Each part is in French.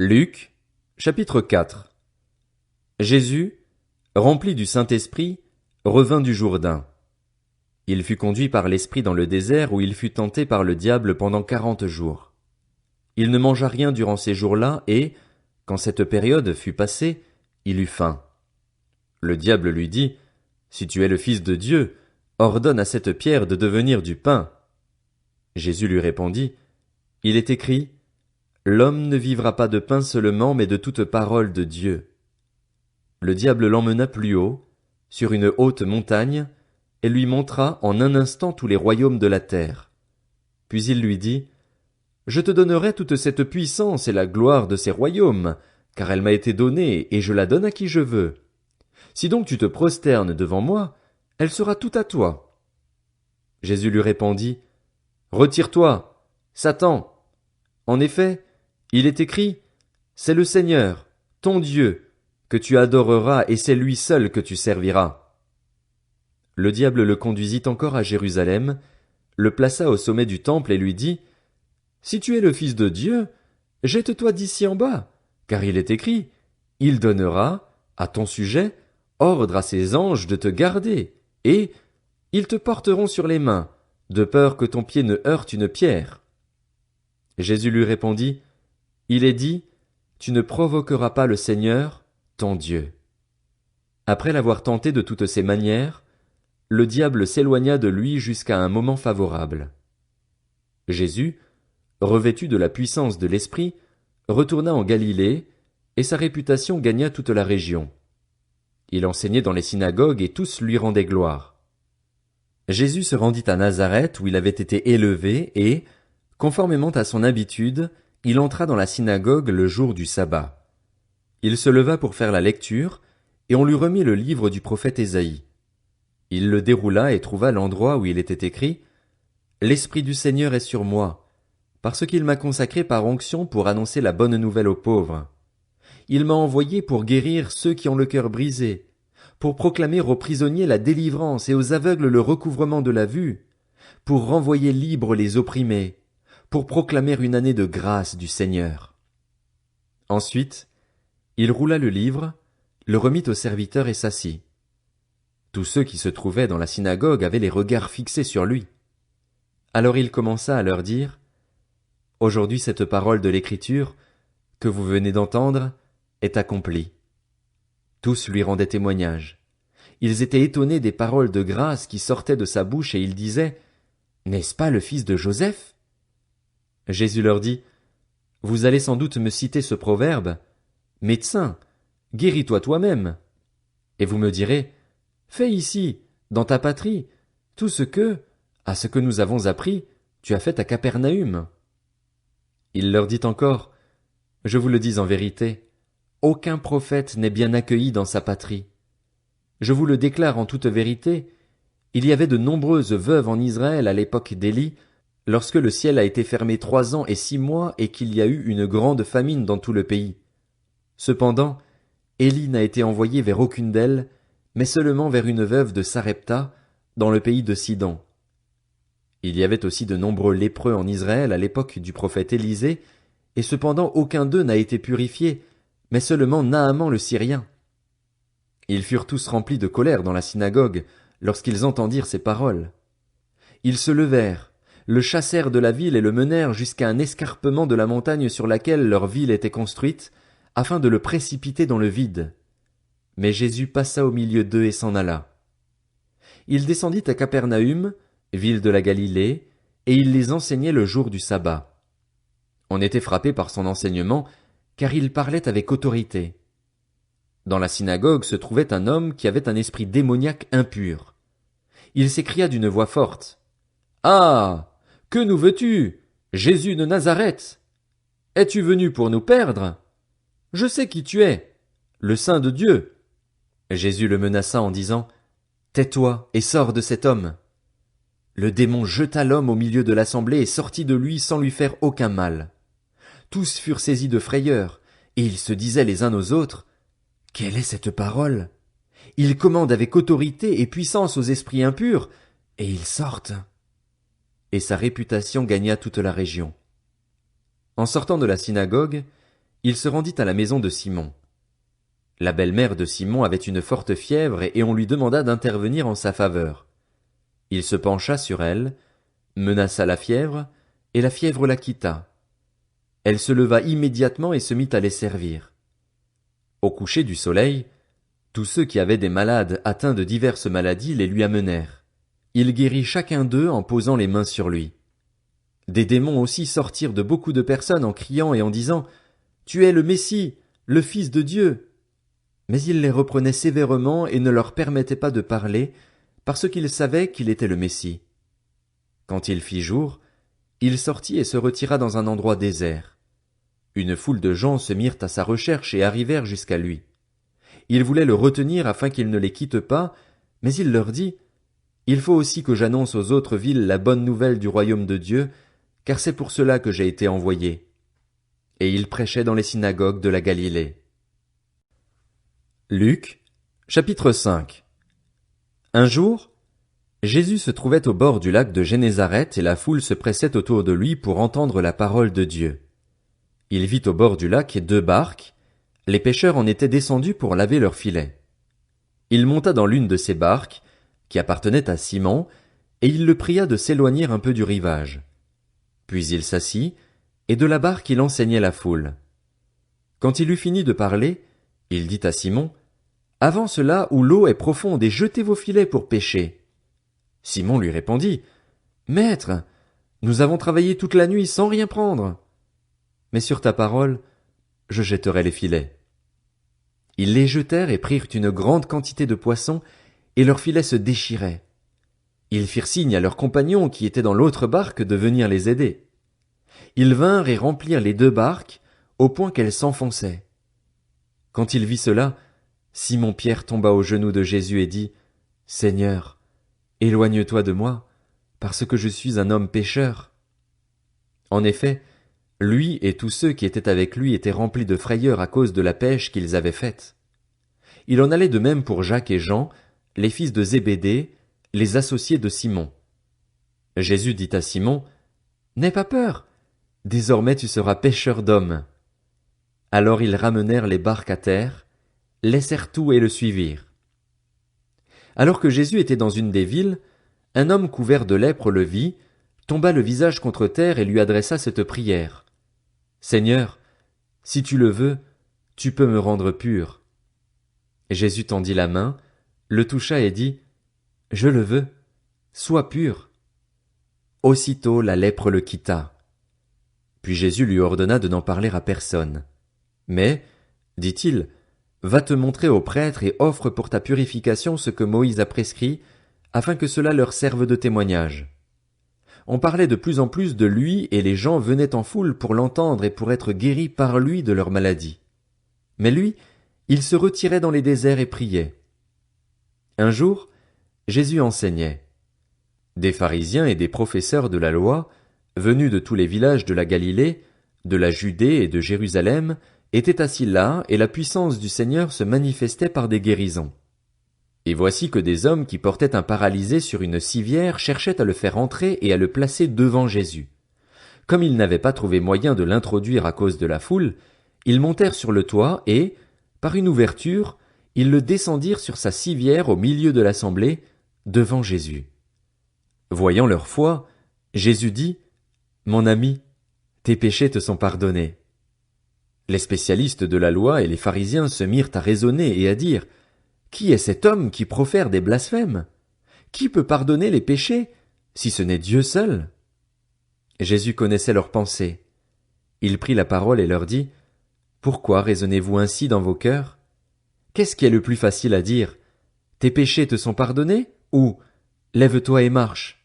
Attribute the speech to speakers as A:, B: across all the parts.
A: Luc, chapitre 4. Jésus, rempli du Saint-Esprit, revint du Jourdain. Il fut conduit par l'Esprit dans le désert où il fut tenté par le diable pendant 40 jours. Il ne mangea rien durant ces jours-là et, quand cette période fut passée, il eut faim. Le diable lui dit, « Si tu es le Fils de Dieu, ordonne à cette pierre de devenir du pain. » Jésus lui répondit, « Il est écrit, l'homme ne vivra pas de pain seulement, mais de toute parole de Dieu. » Le diable l'emmena plus haut, sur une haute montagne, et lui montra en un instant tous les royaumes de la terre. Puis il lui dit, « Je te donnerai toute cette puissance et la gloire de ces royaumes, car elle m'a été donnée, et je la donne à qui je veux. Si donc tu te prosternes devant moi, elle sera toute à toi. » Jésus lui répondit, « Retire-toi, Satan. En effet, il est écrit, c'est le Seigneur, ton Dieu, que tu adoreras et c'est lui seul que tu serviras. » Le diable le conduisit encore à Jérusalem, le plaça au sommet du temple et lui dit, « Si tu es le Fils de Dieu, jette-toi d'ici en bas, car il est écrit, il donnera, à ton sujet, ordre à ses anges de te garder, et ils te porteront sur les mains, de peur que ton pied ne heurte une pierre. » Jésus lui répondit, « Il est dit, tu ne provoqueras pas le Seigneur, ton Dieu. » Après l'avoir tenté de toutes ses manières, le diable s'éloigna de lui jusqu'à un moment favorable. Jésus, revêtu de la puissance de l'Esprit, retourna en Galilée, et sa réputation gagna toute la région. Il enseignait dans les synagogues et tous lui rendaient gloire. Jésus se rendit à Nazareth où il avait été élevé et, conformément à son habitude, il entra dans la synagogue le jour du sabbat. Il se leva pour faire la lecture, et on lui remit le livre du prophète Ésaïe. Il le déroula et trouva l'endroit où il était écrit « L'Esprit du Seigneur est sur moi, parce qu'il m'a consacré par onction pour annoncer la bonne nouvelle aux pauvres. Il m'a envoyé pour guérir ceux qui ont le cœur brisé, pour proclamer aux prisonniers la délivrance et aux aveugles le recouvrement de la vue, pour renvoyer libres les opprimés, pour proclamer une année de grâce du Seigneur. » Ensuite, il roula le livre, le remit au serviteur et s'assit. Tous ceux qui se trouvaient dans la synagogue avaient les regards fixés sur lui. Alors il commença à leur dire, « Aujourd'hui cette parole de l'Écriture, que vous venez d'entendre, est accomplie. » Tous lui rendaient témoignage. Ils étaient étonnés des paroles de grâce qui sortaient de sa bouche et ils disaient, « N'est-ce pas le fils de Joseph ?» Jésus leur dit, « Vous allez sans doute me citer ce proverbe, « Médecin, guéris-toi toi-même. » Et vous me direz, « Fais ici, dans ta patrie, tout ce que, à ce que nous avons appris, tu as fait à Capernaüm. » Il leur dit encore, « Je vous le dis en vérité, aucun prophète n'est bien accueilli dans sa patrie. Je vous le déclare en toute vérité, il y avait de nombreuses veuves en Israël à l'époque d'Élie, lorsque le ciel a été fermé 3 ans et 6 mois et qu'il y a eu une grande famine dans tout le pays. Cependant, Élie n'a été envoyé vers aucune d'elles, mais seulement vers une veuve de Sarepta, dans le pays de Sidon. Il y avait aussi de nombreux lépreux en Israël à l'époque du prophète Élisée, et cependant aucun d'eux n'a été purifié, mais seulement Naaman le Syrien. Ils furent tous remplis de colère dans la synagogue, lorsqu'ils entendirent ces paroles. Ils se levèrent, le chassèrent de la ville et le menèrent jusqu'à un escarpement de la montagne sur laquelle leur ville était construite, afin de le précipiter dans le vide. Mais Jésus passa au milieu d'eux et s'en alla. Il descendit à Capernaüm, ville de la Galilée, et il les enseignait le jour du sabbat. On était frappé par son enseignement, car il parlait avec autorité. Dans la synagogue se trouvait un homme qui avait un esprit démoniaque impur. Il s'écria d'une voix forte, « Ah! Que nous veux-tu, Jésus de Nazareth? Es-tu venu pour nous perdre? Je sais qui tu es, le Saint de Dieu. » Jésus le menaça en disant, « Tais-toi et sors de cet homme. » Le démon jeta l'homme au milieu de l'assemblée et sortit de lui sans lui faire aucun mal. Tous furent saisis de frayeur, et ils se disaient les uns aux autres, « Quelle est cette parole? Il commande avec autorité et puissance aux esprits impurs, et ils sortent. » Et sa réputation gagna toute la région. En sortant de la synagogue, il se rendit à la maison de Simon. La belle-mère de Simon avait une forte fièvre et on lui demanda d'intervenir en sa faveur. Il se pencha sur elle, menaça la fièvre, et la fièvre la quitta. Elle se leva immédiatement et se mit à les servir. Au coucher du soleil, tous ceux qui avaient des malades atteints de diverses maladies les lui amenèrent. Il guérit chacun d'eux en posant les mains sur lui. Des démons aussi sortirent de beaucoup de personnes en criant et en disant « Tu es le Messie, le Fils de Dieu !» Mais il les reprenait sévèrement et ne leur permettait pas de parler, parce qu'ils savaient qu'il était le Messie. Quand il fit jour, il sortit et se retira dans un endroit désert. Une foule de gens se mirent à sa recherche et arrivèrent jusqu'à lui. Ils voulaient le retenir afin qu'il ne les quitte pas, mais il leur dit « Il faut aussi que j'annonce aux autres villes la bonne nouvelle du royaume de Dieu, car c'est pour cela que j'ai été envoyé. » Et il prêchait dans les synagogues de la Galilée. Luc, chapitre 5. Un jour, Jésus se trouvait au bord du lac de Génézareth et la foule se pressait autour de lui pour entendre la parole de Dieu. Il vit au bord du lac 2 barques. Les pêcheurs en étaient descendus pour laver leurs filets. Il monta dans l'une de ces barques, qui appartenait à Simon, et il le pria de s'éloigner un peu du rivage. Puis il s'assit, et de la barque il enseignait la foule. Quand il eut fini de parler, il dit à Simon, « Avance là où l'eau est profonde et jetez vos filets pour pêcher. » Simon lui répondit, « Maître, nous avons travaillé toute la nuit sans rien prendre. Mais sur ta parole, je jetterai les filets. » Ils les jetèrent et prirent une grande quantité de poissons, et leurs filets se déchiraient. Ils firent signe à leurs compagnons qui étaient dans l'autre barque de venir les aider. Ils vinrent et remplirent les 2 barques, au point qu'elles s'enfonçaient. Quand il vit cela, Simon-Pierre tomba aux genoux de Jésus et dit, « Seigneur, éloigne-toi de moi, parce que je suis un homme pécheur. » En effet, lui et tous ceux qui étaient avec lui étaient remplis de frayeur à cause de la pêche qu'ils avaient faite. Il en allait de même pour Jacques et Jean, les fils de Zébédée, les associés de Simon. Jésus dit à Simon, « N'aie pas peur, désormais tu seras pêcheur d'hommes. » Alors ils ramenèrent les barques à terre, laissèrent tout et le suivirent. Alors que Jésus était dans une des villes, un homme couvert de lèpre le vit, tomba le visage contre terre et lui adressa cette prière. « Seigneur, si tu le veux, tu peux me rendre pur. » Jésus tendit la main, le toucha et dit, « Je le veux, sois pur. » Aussitôt la lèpre le quitta. Puis Jésus lui ordonna de n'en parler à personne. Mais, dit-il, va te montrer aux prêtres et offre pour ta purification ce que Moïse a prescrit, afin que cela leur serve de témoignage. On parlait de plus en plus de lui et les gens venaient en foule pour l'entendre et pour être guéris par lui de leur maladie. Mais lui, il se retirait dans les déserts et priait. Un jour, Jésus enseignait. Des pharisiens et des professeurs de la loi, venus de tous les villages de la Galilée, de la Judée et de Jérusalem, étaient assis là, et la puissance du Seigneur se manifestait par des guérisons. Et voici que des hommes qui portaient un paralysé sur une civière cherchaient à le faire entrer et à le placer devant Jésus. Comme ils n'avaient pas trouvé moyen de l'introduire à cause de la foule, ils montèrent sur le toit et, par une ouverture, ils le descendirent sur sa civière au milieu de l'assemblée, devant Jésus. Voyant leur foi, Jésus dit, « Mon ami, tes péchés te sont pardonnés. » Les spécialistes de la loi et les pharisiens se mirent à raisonner et à dire, « Qui est cet homme qui profère des blasphèmes? Qui peut pardonner les péchés, si ce n'est Dieu seul? » Jésus connaissait leurs pensées. Il prit la parole et leur dit, « Pourquoi raisonnez-vous ainsi dans vos cœurs? Qu'est-ce qui est le plus facile à dire? Tes péchés te sont pardonnés? Ou lève-toi et marche?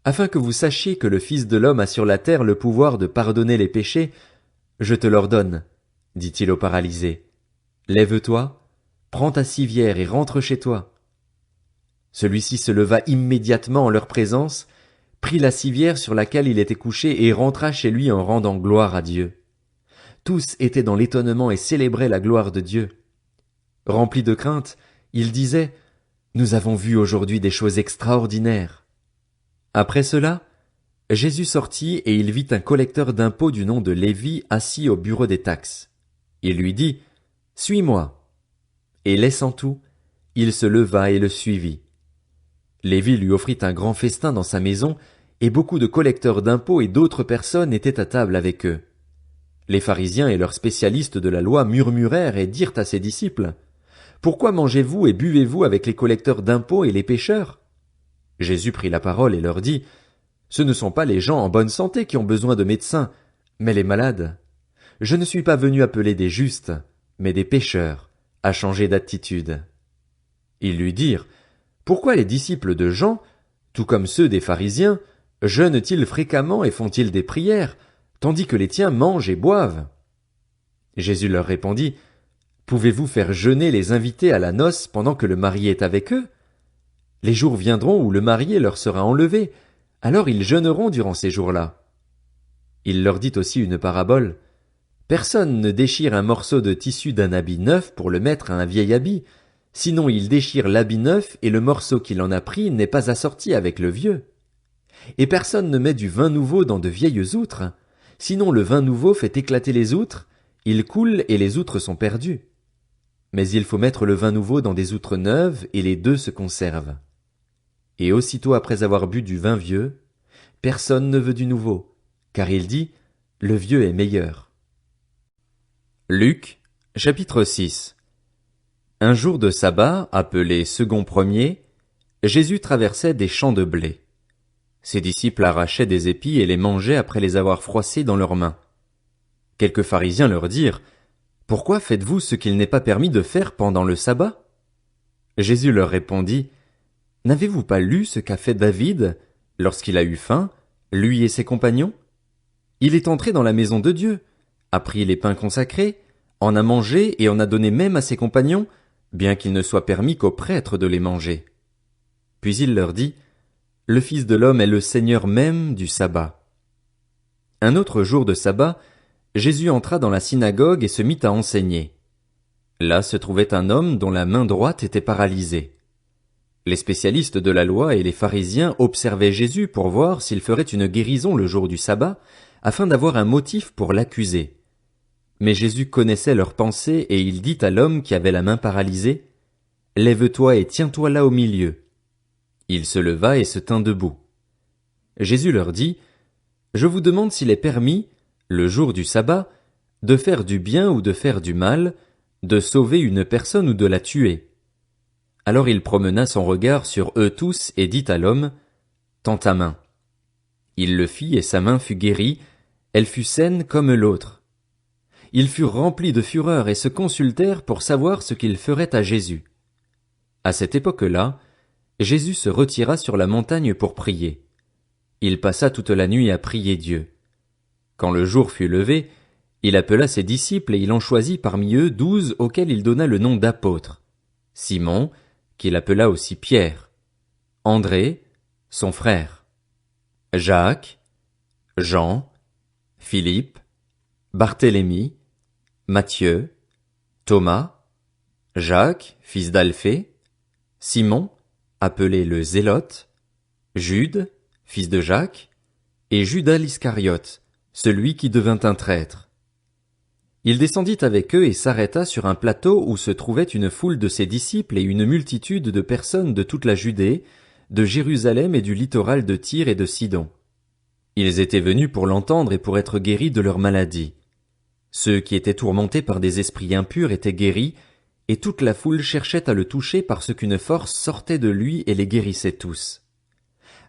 A: Afin que vous sachiez que le Fils de l'homme a sur la terre le pouvoir de pardonner les péchés, je te l'ordonne, dit-il au paralysé. Lève-toi, prends ta civière et rentre chez toi. Celui-ci se leva immédiatement en leur présence, prit la civière sur laquelle il était couché et rentra chez lui en rendant gloire à Dieu. Tous étaient dans l'étonnement et célébraient la gloire de Dieu. Remplis de crainte, ils disaient, « Nous avons vu aujourd'hui des choses extraordinaires. » Après cela, Jésus sortit et il vit un collecteur d'impôts du nom de Lévi assis au bureau des taxes. Il lui dit, « Suis-moi. » Et laissant tout, il se leva et le suivit. Lévi lui offrit un grand festin dans sa maison, et beaucoup de collecteurs d'impôts et d'autres personnes étaient à table avec eux. Les pharisiens et leurs spécialistes de la loi murmurèrent et dirent à ses disciples, « Pourquoi mangez-vous et buvez-vous avec les collecteurs d'impôts et les pécheurs ?» Jésus prit la parole et leur dit, « Ce ne sont pas les gens en bonne santé qui ont besoin de médecins, mais les malades. Je ne suis pas venu appeler des justes, mais des pécheurs, à changer d'attitude. » Ils lui dirent, « Pourquoi les disciples de Jean, tout comme ceux des pharisiens, jeûnent-ils fréquemment et font-ils des prières, tandis que les tiens mangent et boivent ?» Jésus leur répondit, « Pouvez-vous faire jeûner les invités à la noce pendant que le marié est avec eux? Les jours viendront où le marié leur sera enlevé, alors ils jeûneront durant ces jours-là. » Il leur dit aussi une parabole. « Personne ne déchire un morceau de tissu d'un habit neuf pour le mettre à un vieil habit, sinon il déchire l'habit neuf et le morceau qu'il en a pris n'est pas assorti avec le vieux. Et personne ne met du vin nouveau dans de vieilles outres, sinon le vin nouveau fait éclater les outres, il coule et les outres sont perdues. Mais il faut mettre le vin nouveau dans des outres neuves et les deux se conservent. Et aussitôt après avoir bu du vin vieux, personne ne veut du nouveau, car il dit, le vieux est meilleur. » Luc, chapitre 6. Un jour de sabbat, appelé second premier, Jésus traversait des champs de blé. Ses disciples arrachaient des épis et les mangeaient après les avoir froissés dans leurs mains. Quelques pharisiens leur dirent, « Pourquoi faites-vous ce qu'il n'est pas permis de faire pendant le sabbat ?» Jésus leur répondit, « N'avez-vous pas lu ce qu'a fait David lorsqu'il a eu faim, lui et ses compagnons? Il est entré dans la maison de Dieu, a pris les pains consacrés, en a mangé et en a donné même à ses compagnons, bien qu'il ne soit permis qu'aux prêtres de les manger. Puis il leur dit, « Le Fils de l'homme est le Seigneur même du sabbat. » Un autre jour de sabbat, Jésus entra dans la synagogue et se mit à enseigner. Là se trouvait un homme dont la main droite était paralysée. Les spécialistes de la loi et les pharisiens observaient Jésus pour voir s'il ferait une guérison le jour du sabbat, afin d'avoir un motif pour l'accuser. Mais Jésus connaissait leurs pensées et il dit à l'homme qui avait la main paralysée, « Lève-toi et tiens-toi là au milieu. » Il se leva et se tint debout. Jésus leur dit, « Je vous demande s'il est permis, le jour du sabbat, de faire du bien ou de faire du mal, de sauver une personne ou de la tuer. » Alors il promena son regard sur eux tous et dit à l'homme, « Tends ta main. » Il le fit et sa main fut guérie, elle fut saine comme l'autre. Ils furent remplis de fureur et se consultèrent pour savoir ce qu'ils feraient à Jésus. À cette époque-là, Jésus se retira sur la montagne pour prier. Il passa toute la nuit à prier Dieu. Quand le jour fut levé, il appela ses disciples et il en choisit parmi eux 12 auxquels il donna le nom d'apôtres. Simon, qu'il appela aussi Pierre, André, son frère, Jacques, Jean, Philippe, Barthélemy, Matthieu, Thomas, Jacques, fils d'Alphée, Simon, appelé le Zélote, Jude, fils de Jacques, et Judas l'Iscariote, celui qui devint un traître. Il descendit avec eux et s'arrêta sur un plateau où se trouvait une foule de ses disciples et une multitude de personnes de toute la Judée, de Jérusalem et du littoral de Tyr et de Sidon. Ils étaient venus pour l'entendre et pour être guéris de leur maladie. Ceux qui étaient tourmentés par des esprits impurs étaient guéris, et toute la foule cherchait à le toucher parce qu'une force sortait de lui et les guérissait tous.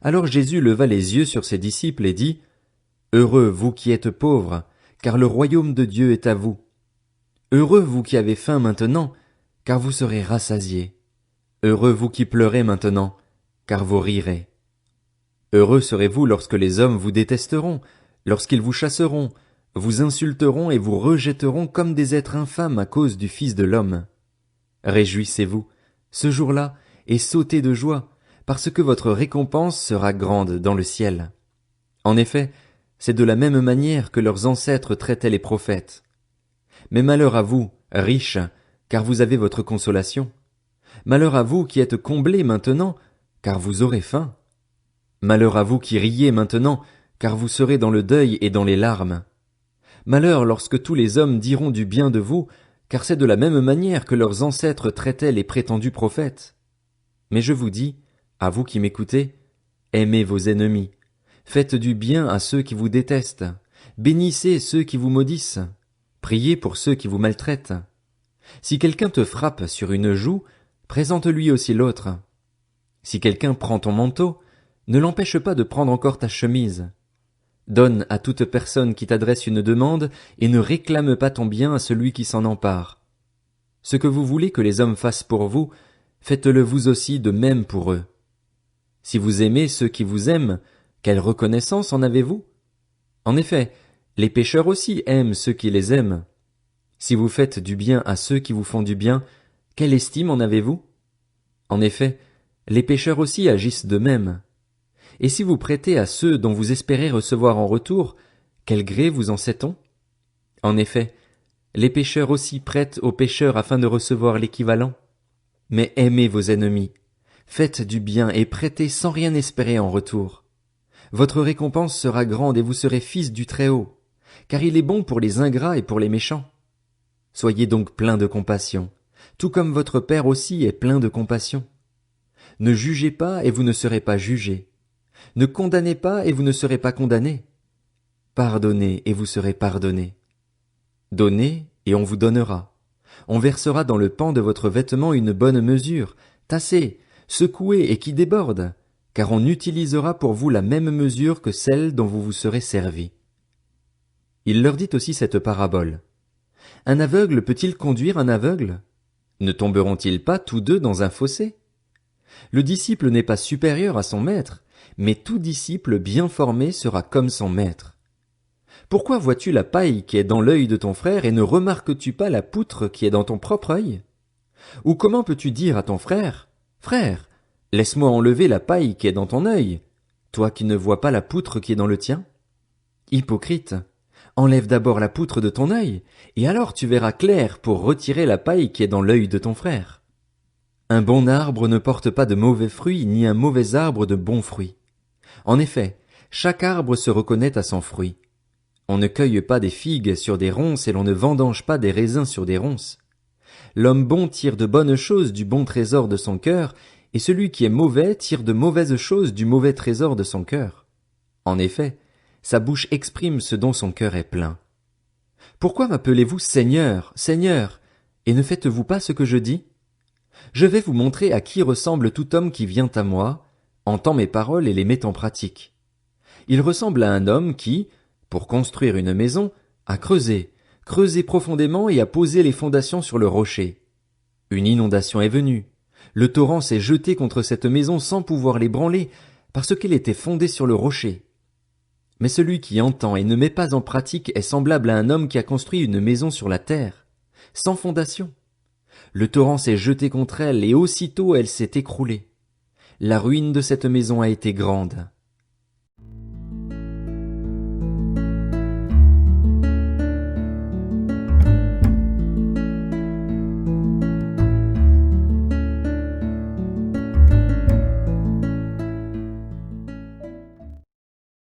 A: Alors Jésus leva les yeux sur ses disciples et dit, « Heureux vous qui êtes pauvres, car le royaume de Dieu est à vous. Heureux vous qui avez faim maintenant, car vous serez rassasiés. Heureux vous qui pleurez maintenant, car vous rirez. Heureux serez-vous lorsque les hommes vous détesteront, lorsqu'ils vous chasseront, vous insulteront et vous rejetteront comme des êtres infâmes à cause du Fils de l'homme. Réjouissez-vous, ce jour-là, et sautez de joie, parce que votre récompense sera grande dans le ciel. En effet, c'est de la même manière que leurs ancêtres traitaient les prophètes. Mais malheur à vous, riches, car vous avez votre consolation. Malheur à vous qui êtes comblés maintenant, car vous aurez faim. Malheur à vous qui riez maintenant, car vous serez dans le deuil et dans les larmes. Malheur lorsque tous les hommes diront du bien de vous, car c'est de la même manière que leurs ancêtres traitaient les prétendus prophètes. Mais je vous dis, à vous qui m'écoutez, aimez vos ennemis, faites du bien à ceux qui vous détestent, bénissez ceux qui vous maudissent, priez pour ceux qui vous maltraitent. Si quelqu'un te frappe sur une joue, présente-lui aussi l'autre. Si quelqu'un prend ton manteau, ne l'empêche pas de prendre encore ta chemise. Donne à toute personne qui t'adresse une demande et ne réclame pas ton bien à celui qui s'en empare. Ce que vous voulez que les hommes fassent pour vous, faites-le vous aussi de même pour eux. Si vous aimez ceux qui vous aiment, quelle reconnaissance en avez-vous? En effet, les pécheurs aussi aiment ceux qui les aiment. Si vous faites du bien à ceux qui vous font du bien, quelle estime en avez-vous? En effet, les pécheurs aussi agissent de même. Et si vous prêtez à ceux dont vous espérez recevoir en retour, quel gré vous en sait-on? En effet, les pécheurs aussi prêtent aux pécheurs afin de recevoir l'équivalent. Mais aimez vos ennemis, faites du bien et prêtez sans rien espérer en retour. Votre récompense sera grande et vous serez fils du Très-Haut, car il est bon pour les ingrats et pour les méchants. Soyez donc pleins de compassion, tout comme votre Père aussi est plein de compassion. Ne jugez pas et vous ne serez pas jugés. Ne condamnez pas et vous ne serez pas condamnés. Pardonnez et vous serez pardonnés. Donnez et on vous donnera. On versera dans le pan de votre vêtement une bonne mesure, tassée, secouée et qui déborde, car on utilisera pour vous la même mesure que celle dont vous vous serez servis. Il leur dit aussi cette parabole. Un aveugle peut-il conduire un aveugle? Ne tomberont-ils pas tous deux dans un fossé? Le disciple n'est pas supérieur à son maître, mais tout disciple bien formé sera comme son maître. Pourquoi vois-tu la paille qui est dans l'œil de ton frère et ne remarques-tu pas la poutre qui est dans ton propre œil? Ou comment peux-tu dire à ton frère, Frère, laisse-moi enlever la paille qui est dans ton œil, toi qui ne vois pas la poutre qui est dans le tien? Hypocrite, enlève d'abord la poutre de ton œil, et alors tu verras clair pour retirer la paille qui est dans l'œil de ton frère. Un bon arbre ne porte pas de mauvais fruits, ni un mauvais arbre de bons fruits. En effet, chaque arbre se reconnaît à son fruit. On ne cueille pas des figues sur des ronces et l'on ne vendange pas des raisins sur des ronces. L'homme bon tire de bonnes choses du bon trésor de son cœur, et celui qui est mauvais tire de mauvaises choses du mauvais trésor de son cœur. En effet, sa bouche exprime ce dont son cœur est plein. Pourquoi m'appelez-vous Seigneur, Seigneur, et ne faites-vous pas ce que je dis? Je vais vous montrer à qui ressemble tout homme qui vient à moi, entend mes paroles et les met en pratique. Il ressemble à un homme qui, pour construire une maison, a creusé profondément et a posé les fondations sur le rocher. Une inondation est venue. Le torrent s'est jeté contre cette maison sans pouvoir l'ébranler, parce qu'elle était fondée sur le rocher. Mais celui qui entend et ne met pas en pratique est semblable à un homme qui a construit une maison sur la terre, sans fondation. Le torrent s'est jeté contre elle et aussitôt elle s'est écroulée. La ruine de cette maison a été grande.